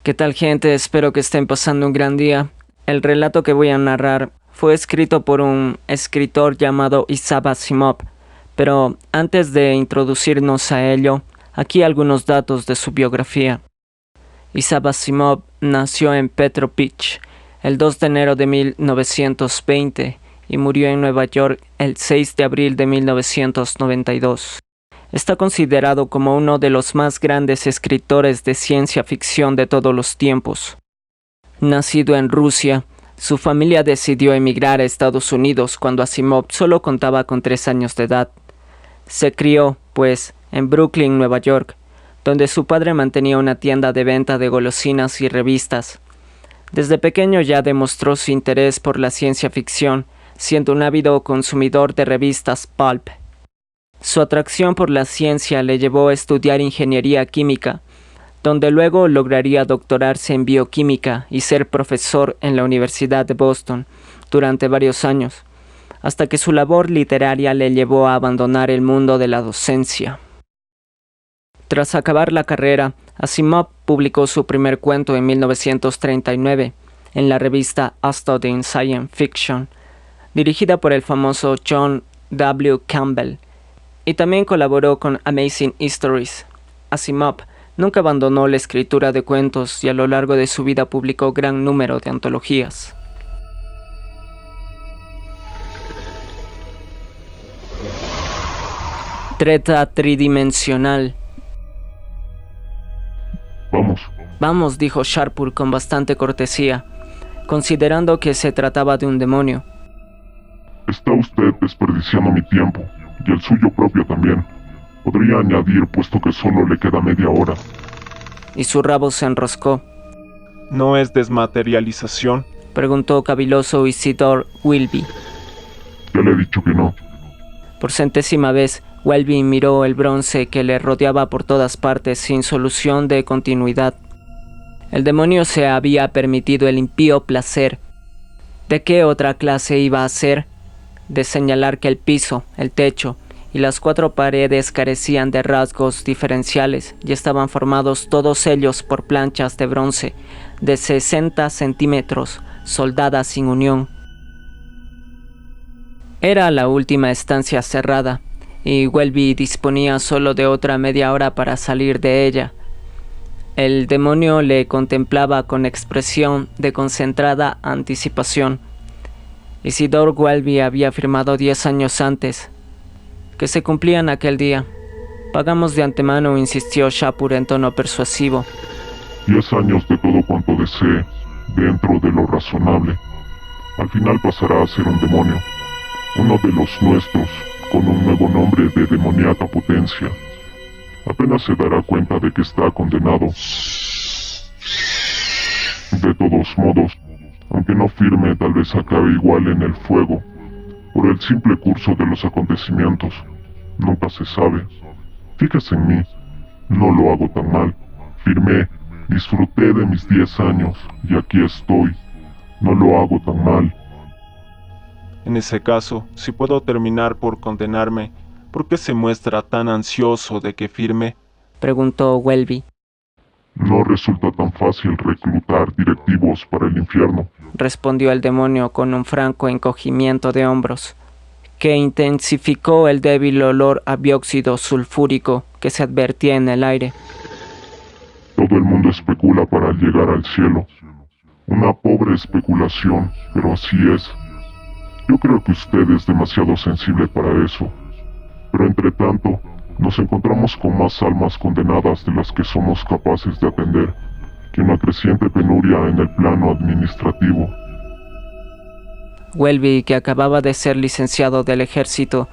¿Qué tal, gente? Espero que estén pasando un gran día. El relato que voy a narrar fue escrito por un escritor llamado Isaac Asimov, pero antes de introducirnos a ello, aquí algunos datos de su biografía. Isaac Asimov nació en Petro Beach el 2 de enero de 1920 y murió en Nueva York el 6 de abril de 1992. Está considerado como uno de los más grandes escritores de ciencia ficción de todos los tiempos. Nacido en Rusia, su familia decidió emigrar a Estados Unidos cuando Asimov solo contaba con 3 años de edad. Se crió, pues, en Brooklyn, Nueva York, donde su padre mantenía una tienda de venta de golosinas y revistas. Desde pequeño ya demostró su interés por la ciencia ficción, siendo un ávido consumidor de revistas pulp. Su atracción por la ciencia le llevó a estudiar ingeniería química, donde luego lograría doctorarse en bioquímica y ser profesor en la Universidad de Boston durante varios años, hasta que su labor literaria le llevó a abandonar el mundo de la docencia. Tras acabar la carrera, Asimov publicó su primer cuento en 1939 en la revista Astounding Science Fiction, dirigida por el famoso John W. Campbell, y también colaboró con Amazing Stories. Asimov nunca abandonó la escritura de cuentos y a lo largo de su vida publicó gran número de antologías. Treta tridimensional. Vamos, dijo Sharpur con bastante cortesía, considerando que se trataba de un demonio. Está usted desperdiciando mi tiempo, y el suyo propio también. Podría añadir, puesto que solo le queda media hora. Y su rabo se enroscó. ¿No es desmaterialización?, preguntó caviloso Isidore Wilby. Ya le he dicho que no. Por 100ª vez, Wilby miró el bronce que le rodeaba por todas partes sin solución de continuidad. El demonio se había permitido el impío placer. ¿De qué otra clase iba a ser? De señalar que el piso, el techo y las 4 paredes carecían de rasgos diferenciales y estaban formados todos ellos por planchas de bronce de 60 centímetros, soldadas sin unión. Era la última estancia cerrada, y Welby disponía solo de otra media hora para salir de ella. El demonio le contemplaba con expresión de concentrada anticipación. Isidore Welby había firmado 10 años antes, que se cumplían aquel día. Pagamos de antemano, insistió Sharpur en tono persuasivo. 10 años de todo cuanto desee, dentro de lo razonable. Al final pasará a ser un demonio, uno de los nuestros, con un nuevo nombre de demoníaca potencia. Apenas se dará cuenta de que está condenado. De todos modos, aunque no firme, tal vez acabe igual en el fuego, por el simple curso de los acontecimientos. Nunca se sabe. Fíjese en mí, no lo hago tan mal. Firmé, disfruté de mis 10 años, y aquí estoy. No lo hago tan mal. En ese caso, si puedo terminar por condenarme, ¿por qué se muestra tan ansioso de que firme?, preguntó Welby. No resulta tan fácil reclutar directivos para el infierno, respondió el demonio con un franco encogimiento de hombros, que intensificó el débil olor a dióxido sulfúrico que se advertía en el aire. Todo el mundo especula para llegar al cielo. Una pobre especulación, pero así es. Yo creo que usted es demasiado sensible para eso. Pero entre tanto, nos encontramos con más almas condenadas de las que somos capaces de atender, que una creciente penuria en el plano administrativo. Welby, que acababa de ser licenciado del ejército,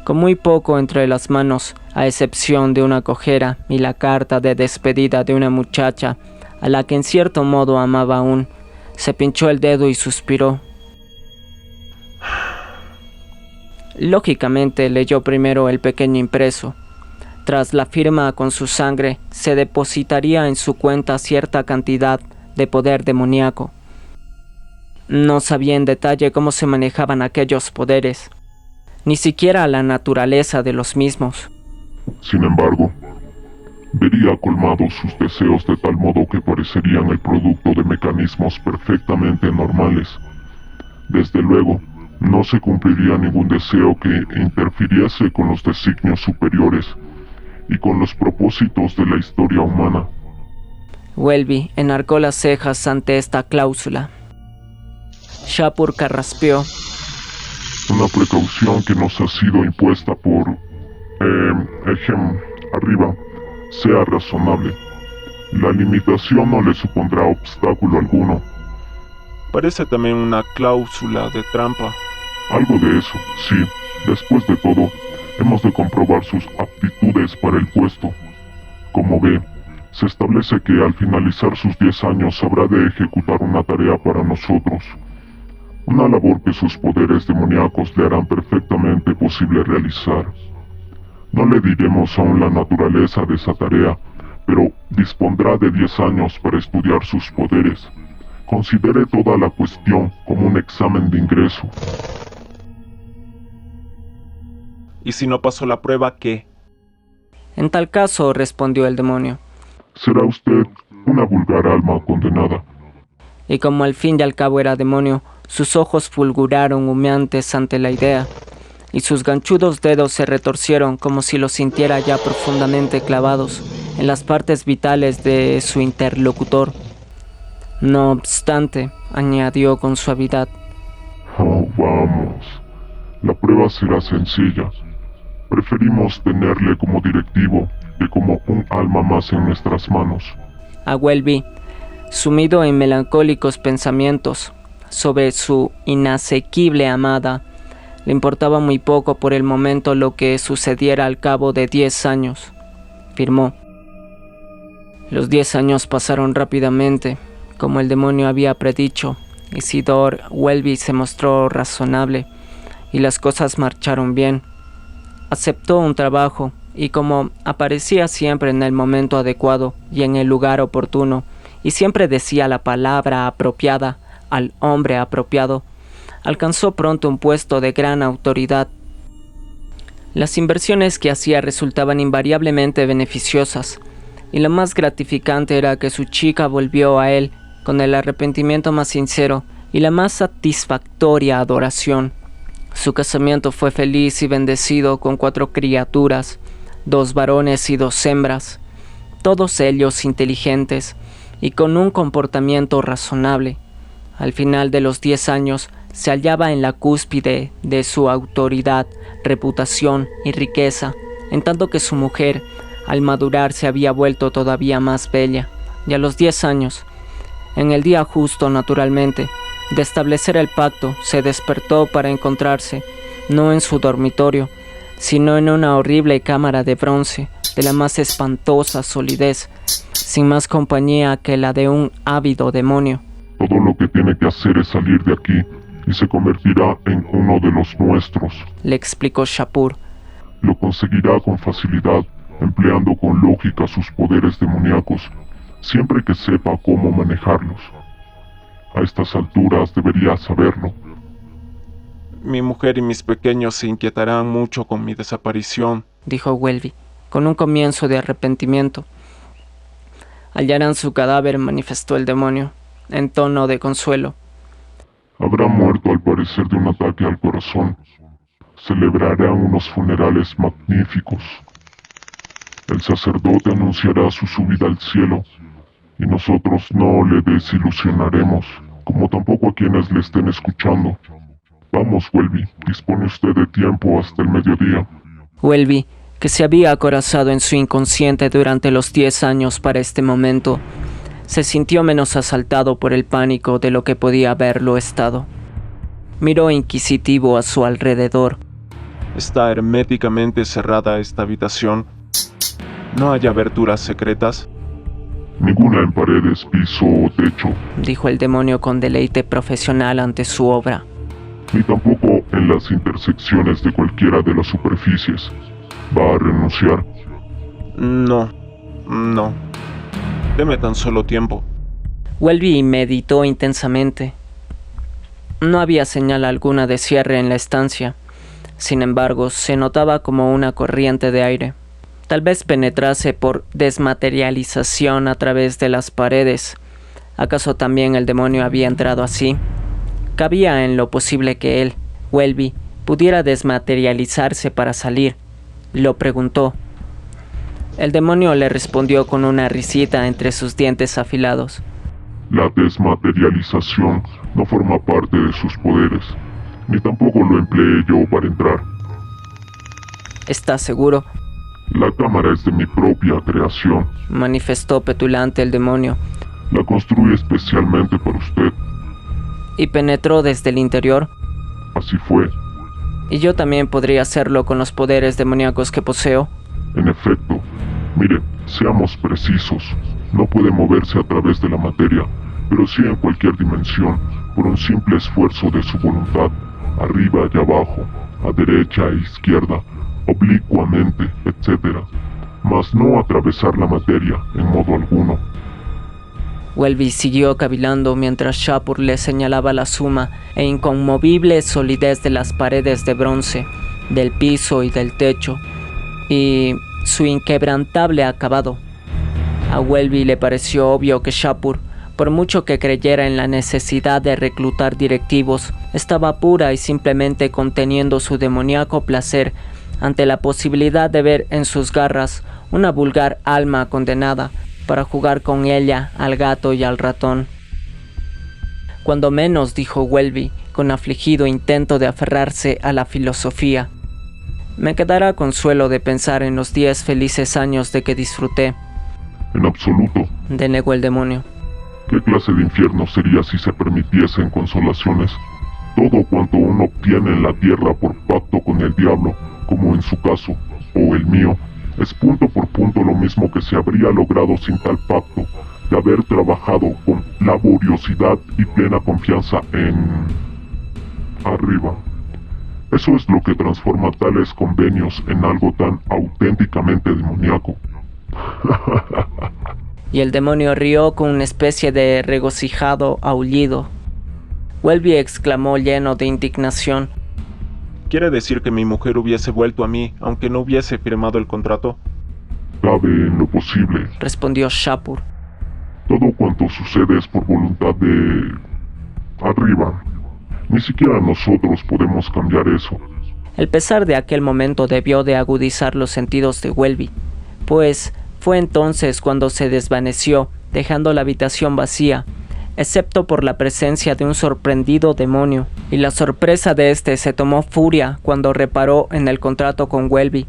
con muy poco entre las manos, a excepción de una cojera y la carta de despedida de una muchacha a la que en cierto modo amaba aún, se pinchó el dedo y suspiró. Lógicamente leyó primero el pequeño impreso. Tras la firma con su sangre, se depositaría en su cuenta cierta cantidad de poder demoníaco. No sabía en detalle cómo se manejaban aquellos poderes, ni siquiera la naturaleza de los mismos. Sin embargo, vería colmados sus deseos de tal modo que parecerían el producto de mecanismos perfectamente normales. Desde luego, no se cumpliría ningún deseo que interfiriese con los designios superiores y con los propósitos de la historia humana. Welby enarcó las cejas ante esta cláusula. Shapur carraspeó. Una precaución que nos ha sido impuesta por... arriba, sea razonable. La limitación no le supondrá obstáculo alguno. Parece también una cláusula de trampa. Algo de eso, sí. Después de todo, hemos de comprobar sus aptitudes para el puesto. Como ve, se establece que al finalizar sus 10 años habrá de ejecutar una tarea para nosotros. Una labor que sus poderes demoníacos le harán perfectamente posible realizar. No le diremos aún la naturaleza de esa tarea, pero dispondrá de 10 años para estudiar sus poderes. Considere toda la cuestión como un examen de ingreso. ¿Y si no pasó la prueba, qué? En tal caso, respondió el demonio. Será usted una vulgar alma condenada. Y como al fin y al cabo era demonio, sus ojos fulguraron humeantes ante la idea, y sus ganchudos dedos se retorcieron como si los sintiera ya profundamente clavados en las partes vitales de su interlocutor. No obstante, añadió con suavidad. Oh, vamos. La prueba será sencilla. Preferimos tenerle como directivo que como un alma más en nuestras manos. A Welby, sumido en melancólicos pensamientos sobre su inasequible amada, le importaba muy poco por el momento lo que sucediera al cabo de 10 años. Firmó. Los 10 años pasaron rápidamente, como el demonio había predicho. Isidore Welby se mostró razonable y las cosas marcharon bien. Aceptó un trabajo y como aparecía siempre en el momento adecuado y en el lugar oportuno y siempre decía la palabra apropiada al hombre apropiado, alcanzó pronto un puesto de gran autoridad. Las inversiones que hacía resultaban invariablemente beneficiosas, y lo más gratificante era que su chica volvió a él con el arrepentimiento más sincero y la más satisfactoria adoración. Su casamiento fue feliz y bendecido con 4 criaturas, 2 varones y 2 hembras, todos ellos inteligentes y con un comportamiento razonable. Al final de los 10 años, se hallaba en la cúspide de su autoridad, reputación y riqueza, en tanto que su mujer, al madurar, se había vuelto todavía más bella, y a los 10 años, en el día justo, naturalmente, de establecer el pacto, se despertó para encontrarse, no en su dormitorio, sino en una horrible cámara de bronce, de la más espantosa solidez, sin más compañía que la de un ávido demonio. Todo lo que tiene que hacer es salir de aquí y se convertirá en uno de los nuestros, le explicó Shapur. Lo conseguirá con facilidad, empleando con lógica sus poderes demoníacos, siempre que sepa cómo manejarlos. A estas alturas debería saberlo. Mi mujer y mis pequeños se inquietarán mucho con mi desaparición, dijo Welby, con un comienzo de arrepentimiento. Hallarán su cadáver, manifestó el demonio, en tono de consuelo. Habrá muerto al parecer de un ataque al corazón. Celebrarán unos funerales magníficos. El sacerdote anunciará su subida al cielo, y nosotros no le desilusionaremos, como tampoco a quienes le estén escuchando. Vamos, Welby, dispone usted de tiempo hasta el mediodía. Welby, que se había acorazado en su inconsciente durante los 10 años para este momento, se sintió menos asaltado por el pánico de lo que podía haberlo estado. Miró inquisitivo a su alrededor. ¿Está herméticamente cerrada esta habitación? ¿No hay aberturas secretas? Ninguna en paredes, piso o techo, dijo el demonio con deleite profesional ante su obra. Ni tampoco en las intersecciones de cualquiera de las superficies. ¿Va a renunciar? No. Deme tan solo tiempo. Welby meditó intensamente. No había señal alguna de cierre en la estancia. Sin embargo, se notaba como una corriente de aire. Tal vez penetrase por desmaterialización a través de las paredes. ¿Acaso también el demonio había entrado así? Cabía en lo posible que él, Welby, pudiera desmaterializarse para salir. Lo preguntó. El demonio le respondió con una risita entre sus dientes afilados. La desmaterialización no forma parte de sus poderes, ni tampoco lo empleé yo para entrar. ¿Estás seguro?, La cámara es de mi propia creación. manifestó petulante el demonio. La construí especialmente para usted. ¿Y penetró desde el interior? Así fue. ¿Y yo también podría hacerlo con los poderes demoníacos que poseo? En efecto. Mire, seamos precisos. No puede moverse a través de la materia, pero sí en cualquier dimensión, por un simple esfuerzo de su voluntad, arriba y abajo, a derecha e izquierda, oblicuamente, etc. Mas no atravesar la materia en modo alguno. Welby siguió cavilando mientras Shapur le señalaba la suma e inconmovible solidez de las paredes de bronce, del piso y del techo, y su inquebrantable acabado. A Welby le pareció obvio que Shapur, por mucho que creyera en la necesidad de reclutar directivos, estaba pura y simplemente conteniendo su demoníaco placer ante la posibilidad de ver en sus garras una vulgar alma condenada para jugar con ella al gato y al ratón. Cuando menos, dijo Welby, con afligido intento de aferrarse a la filosofía. Me quedará consuelo de pensar en los 10 felices años de que disfruté. En absoluto. Denegó el demonio. ¿Qué clase de infierno sería si se permitiesen consolaciones? Todo cuanto uno obtiene en la tierra por pacto con el diablo, como en su caso, o el mío, es punto por punto lo mismo que se habría logrado sin tal pacto, de haber trabajado con laboriosidad y plena confianza en... arriba. Eso es lo que transforma tales convenios en algo tan auténticamente demoníaco. Y el demonio rió con una especie de regocijado aullido. Welby exclamó lleno de indignación. ¿Quiere decir que mi mujer hubiese vuelto a mí, aunque no hubiese firmado el contrato? Cabe en lo posible. Respondió Shapur. Todo cuanto sucede es por voluntad de... arriba. Ni siquiera nosotros podemos cambiar eso. El pesar de aquel momento debió de agudizar los sentidos de Welby, pues fue entonces cuando se desvaneció, dejando la habitación vacía, excepto por la presencia de un sorprendido demonio, y la sorpresa de este se tomó furia cuando reparó en el contrato con Welby,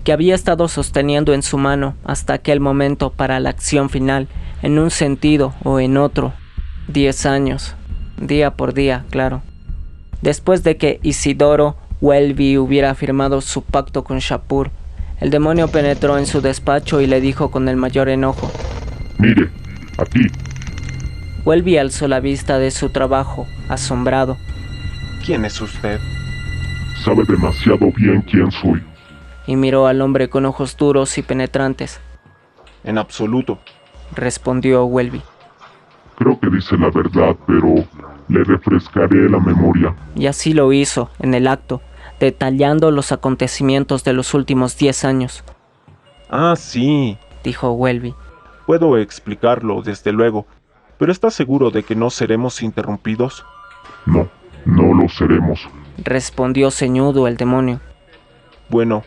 que había estado sosteniendo en su mano hasta aquel momento para la acción final, en un sentido o en otro. 10 años, día por día, claro. Después de que Isidoro Welby hubiera firmado su pacto con Shapur, el demonio penetró en su despacho y le dijo con el mayor enojo: Mire, aquí. Welby alzó la vista de su trabajo, asombrado. ¿Quién es usted? Sabe demasiado bien quién soy. Y miró al hombre con ojos duros y penetrantes. En absoluto. Respondió Welby. Creo que dice la verdad, pero le refrescaré la memoria. Y así lo hizo, en el acto, detallando los acontecimientos de los últimos 10 años. Ah, sí. Dijo Welby. Puedo explicarlo, desde luego. ¿Pero está seguro de que no seremos interrumpidos? No, no lo seremos. Respondió ceñudo el demonio. Bueno,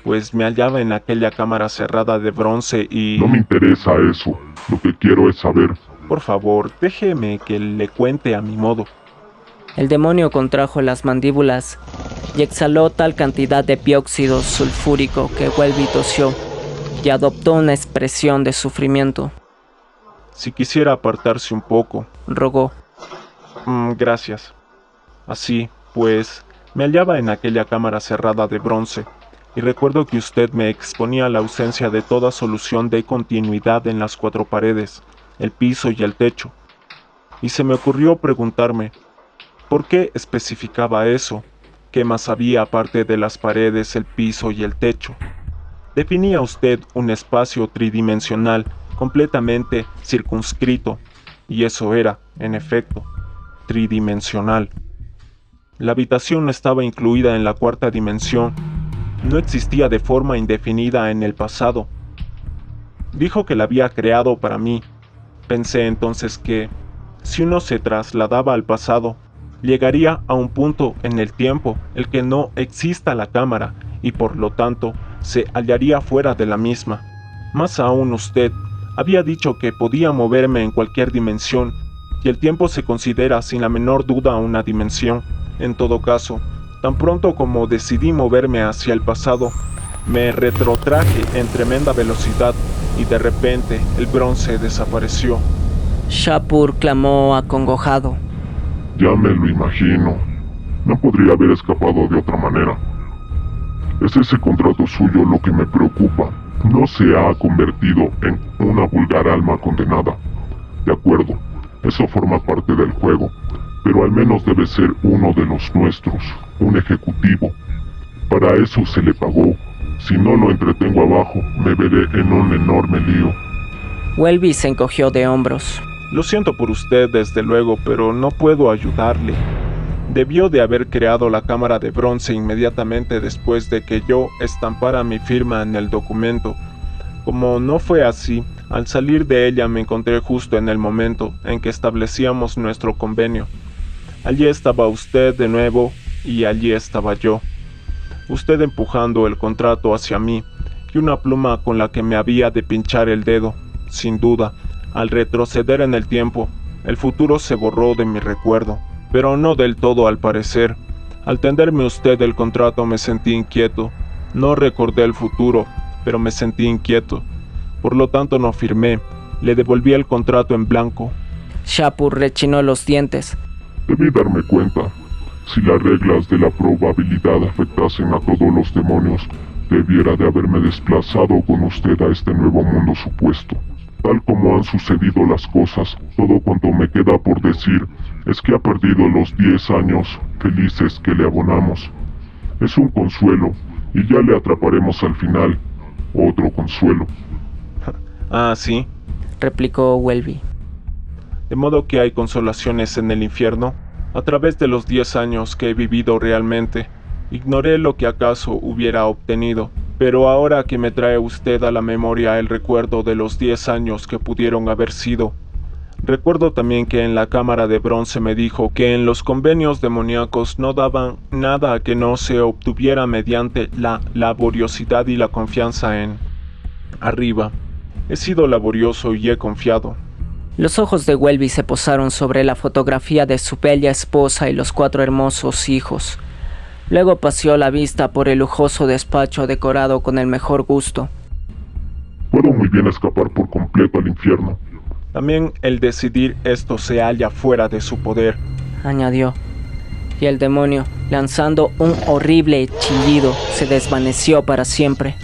pues me hallaba en aquella cámara cerrada de bronce y... No me interesa eso. Lo que quiero es saber. Por favor, déjeme que le cuente a mi modo. El demonio contrajo las mandíbulas y exhaló tal cantidad de dióxido sulfúrico que Welby tosió y adoptó una expresión de sufrimiento. Si quisiera apartarse un poco. Rogó. Gracias. Así, pues, me hallaba en aquella cámara cerrada de bronce, y recuerdo que usted me exponía a la ausencia de toda solución de continuidad en las 4 paredes, el piso y el techo. Y se me ocurrió preguntarme, ¿por qué especificaba eso? ¿Qué más había aparte de las paredes, el piso y el techo? Definía usted un espacio tridimensional completamente circunscrito, y eso era, en efecto, tridimensional. La habitación no estaba incluida en la 4ª dimensión, no existía de forma indefinida en el pasado. Dijo que la había creado para mí. Pensé entonces que, si uno se trasladaba al pasado, llegaría a un punto en el tiempo el que no exista la cámara y por lo tanto se hallaría fuera de la misma. Más aún usted había dicho que podía moverme en cualquier dimensión y el tiempo se considera sin la menor duda una dimensión. En todo caso, tan pronto como decidí moverme hacia el pasado, me retrotraje en tremenda velocidad y de repente el bronce desapareció. Shapur clamó acongojado. Ya me lo imagino. No podría haber escapado de otra manera. Es ese contrato suyo lo que me preocupa. No se ha convertido en una vulgar alma condenada. De acuerdo, eso forma parte del juego, pero al menos debe ser uno de los nuestros, un ejecutivo. Para eso se le pagó. Si no lo entretengo abajo, me veré en un enorme lío. Welby se encogió de hombros. Lo siento por usted, desde luego, pero no puedo ayudarle. Debió de haber creado la cámara de bronce inmediatamente después de que yo estampara mi firma en el documento. Como no fue así, al salir de ella me encontré justo en el momento en que establecíamos nuestro convenio. Allí estaba usted de nuevo y allí estaba yo. Usted empujando el contrato hacia mí y una pluma con la que me había de pinchar el dedo. Sin duda, al retroceder en el tiempo, el futuro se borró de mi recuerdo, pero no del todo al parecer. Al tenderme usted el contrato me sentí inquieto. No recordé el futuro, pero me sentí inquieto. Por lo tanto no firmé. Le devolví el contrato en blanco. Shapur rechinó los dientes. Debí darme cuenta. Si las reglas de la probabilidad afectasen a todos los demonios, debiera de haberme desplazado con usted a este nuevo mundo supuesto. Tal como han sucedido las cosas, todo cuanto me queda por decir es que ha perdido los 10 años felices que le abonamos. Es un consuelo, y ya le atraparemos al final. Otro consuelo. Ah, sí. Replicó Welby. De modo que hay consolaciones en el infierno. A través de los 10 años que he vivido realmente, ignoré lo que acaso hubiera obtenido, pero ahora que me trae usted a la memoria el recuerdo de los 10 años que pudieron haber sido, recuerdo también que en la cámara de bronce me dijo que en los convenios demoníacos no daban nada que no se obtuviera mediante la laboriosidad y la confianza en... Arriba, he sido laborioso y he confiado. Los ojos de Welby se posaron sobre la fotografía de su bella esposa y los 4 hermosos hijos. Luego paseó la vista por el lujoso despacho decorado con el mejor gusto. Puedo muy bien escapar por completo al infierno. También el decidir esto se halla fuera de su poder, añadió. Y el demonio, lanzando un horrible chillido, se desvaneció para siempre.